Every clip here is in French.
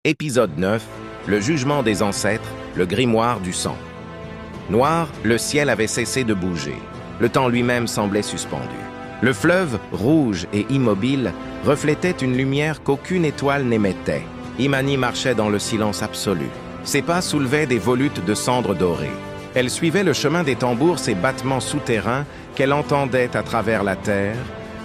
Épisode 9, le jugement des ancêtres, le grimoire du sang. Noir, le ciel avait cessé de bouger. Le temps lui-même semblait suspendu. Le fleuve, rouge et immobile, reflétait une lumière qu'aucune étoile n'émettait. Imani marchait dans le silence absolu. Ses pas soulevaient des volutes de cendres dorées. Elle suivait le chemin des tambours, ces battements souterrains qu'elle entendait à travers la terre,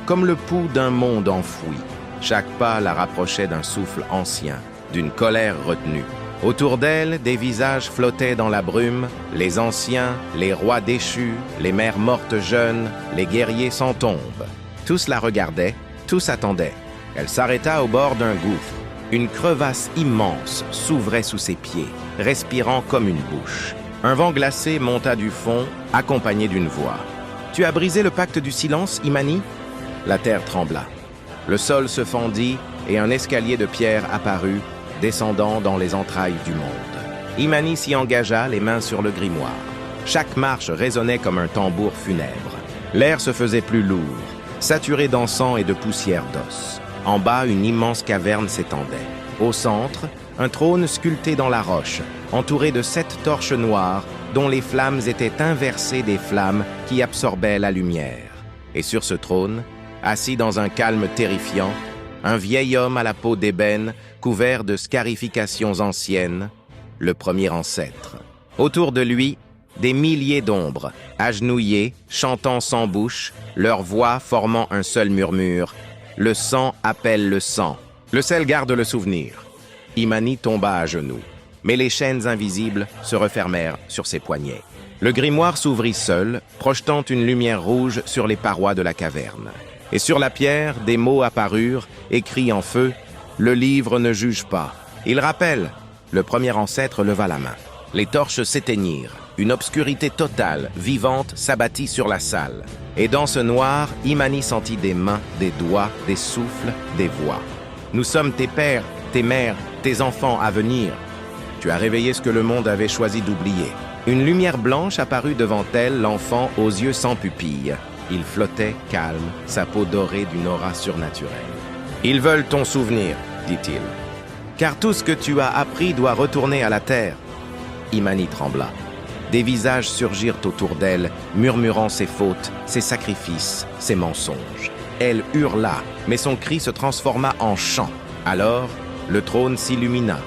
comme le pouls d'un monde enfoui. Chaque pas la rapprochait d'un souffle ancien, d'une colère retenue. Autour d'elle, des visages flottaient dans la brume, les anciens, les rois déchus, les mères mortes jeunes, les guerriers sans tombe. Tous la regardaient, tous attendaient. Elle s'arrêta au bord d'un gouffre. Une crevasse immense s'ouvrait sous ses pieds, respirant comme une bouche. Un vent glacé monta du fond, accompagné d'une voix. « Tu as brisé le pacte du silence, Imani ?» La terre trembla. Le sol se fendit et un escalier de pierre apparut, descendant dans les entrailles du monde. Imani s'y engagea, les mains sur le grimoire. Chaque marche résonnait comme un tambour funèbre. L'air se faisait plus lourd, saturé d'encens et de poussière d'os. En bas, une immense caverne s'étendait. Au centre, un trône sculpté dans la roche, entouré de 7 torches noires, dont les flammes étaient inversées des flammes qui absorbaient la lumière. Et sur ce trône, assis dans un calme terrifiant, un vieil homme à la peau d'ébène, couvert de scarifications anciennes, le premier ancêtre. Autour de lui, des milliers d'ombres, agenouillées, chantant sans bouche, leur voix formant un seul murmure. Le sang appelle le sang. Le sel garde le souvenir. Imani tomba à genoux, mais les chaînes invisibles se refermèrent sur ses poignets. Le grimoire s'ouvrit seul, projetant une lumière rouge sur les parois de la caverne. Et sur la pierre, des mots apparurent, écrits en feu. Le livre ne juge pas. Il rappelle. Le premier ancêtre leva la main. Les torches s'éteignirent. Une obscurité totale, vivante, s'abattit sur la salle. Et dans ce noir, Imani sentit des mains, des doigts, des souffles, des voix. Nous sommes tes pères, tes mères, tes enfants à venir. Tu as réveillé ce que le monde avait choisi d'oublier. Une lumière blanche apparut devant elle, l'enfant aux yeux sans pupilles. Il flottait, calme, sa peau dorée d'une aura surnaturelle. « Ils veulent ton souvenir, dit-il. Car tout ce que tu as appris doit retourner à la terre. » Imani trembla. Des visages surgirent autour d'elle, murmurant ses fautes, ses sacrifices, ses mensonges. Elle hurla, mais son cri se transforma en chant. Alors, le trône s'illumina.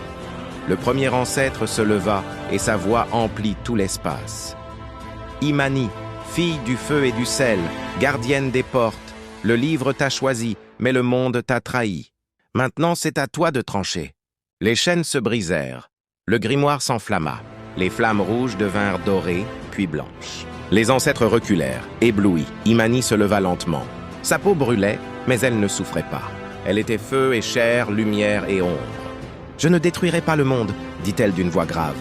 Le premier ancêtre se leva et sa voix emplit tout l'espace. « Imani, fille du feu et du sel, gardienne des portes, le livre t'a choisi, mais le monde t'a trahi. Maintenant, c'est à toi de trancher. » Les chaînes se brisèrent. Le grimoire s'enflamma. Les flammes rouges devinrent dorées, puis blanches. Les ancêtres reculèrent, éblouis. Imani se leva lentement. Sa peau brûlait, mais elle ne souffrait pas. Elle était feu et chair, lumière et ombre. « Je ne détruirai pas le monde, dit-elle d'une voix grave.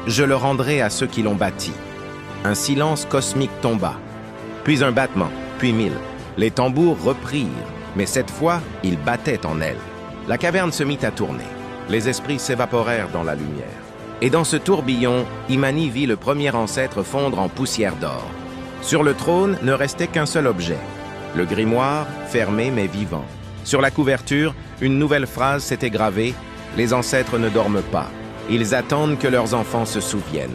Je le rendrai à ceux qui l'ont bâti. » Un silence cosmique tomba, puis un battement, puis 1000. Les tambours reprirent, mais cette fois, ils battaient en elle. La caverne se mit à tourner. Les esprits s'évaporèrent dans la lumière. Et dans ce tourbillon, Imani vit le premier ancêtre fondre en poussière d'or. Sur le trône ne restait qu'un seul objet, le grimoire, fermé mais vivant. Sur la couverture, une nouvelle phrase s'était gravée « Les ancêtres ne dorment pas. Ils attendent que leurs enfants se souviennent. »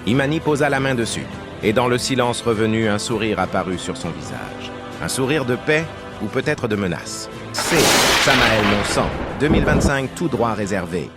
Imani posa la main dessus, et dans le silence revenu, un sourire apparut sur son visage. Un sourire de paix ou peut-être de menace. C'est Samael Monsant, 2025 tout droit réservé.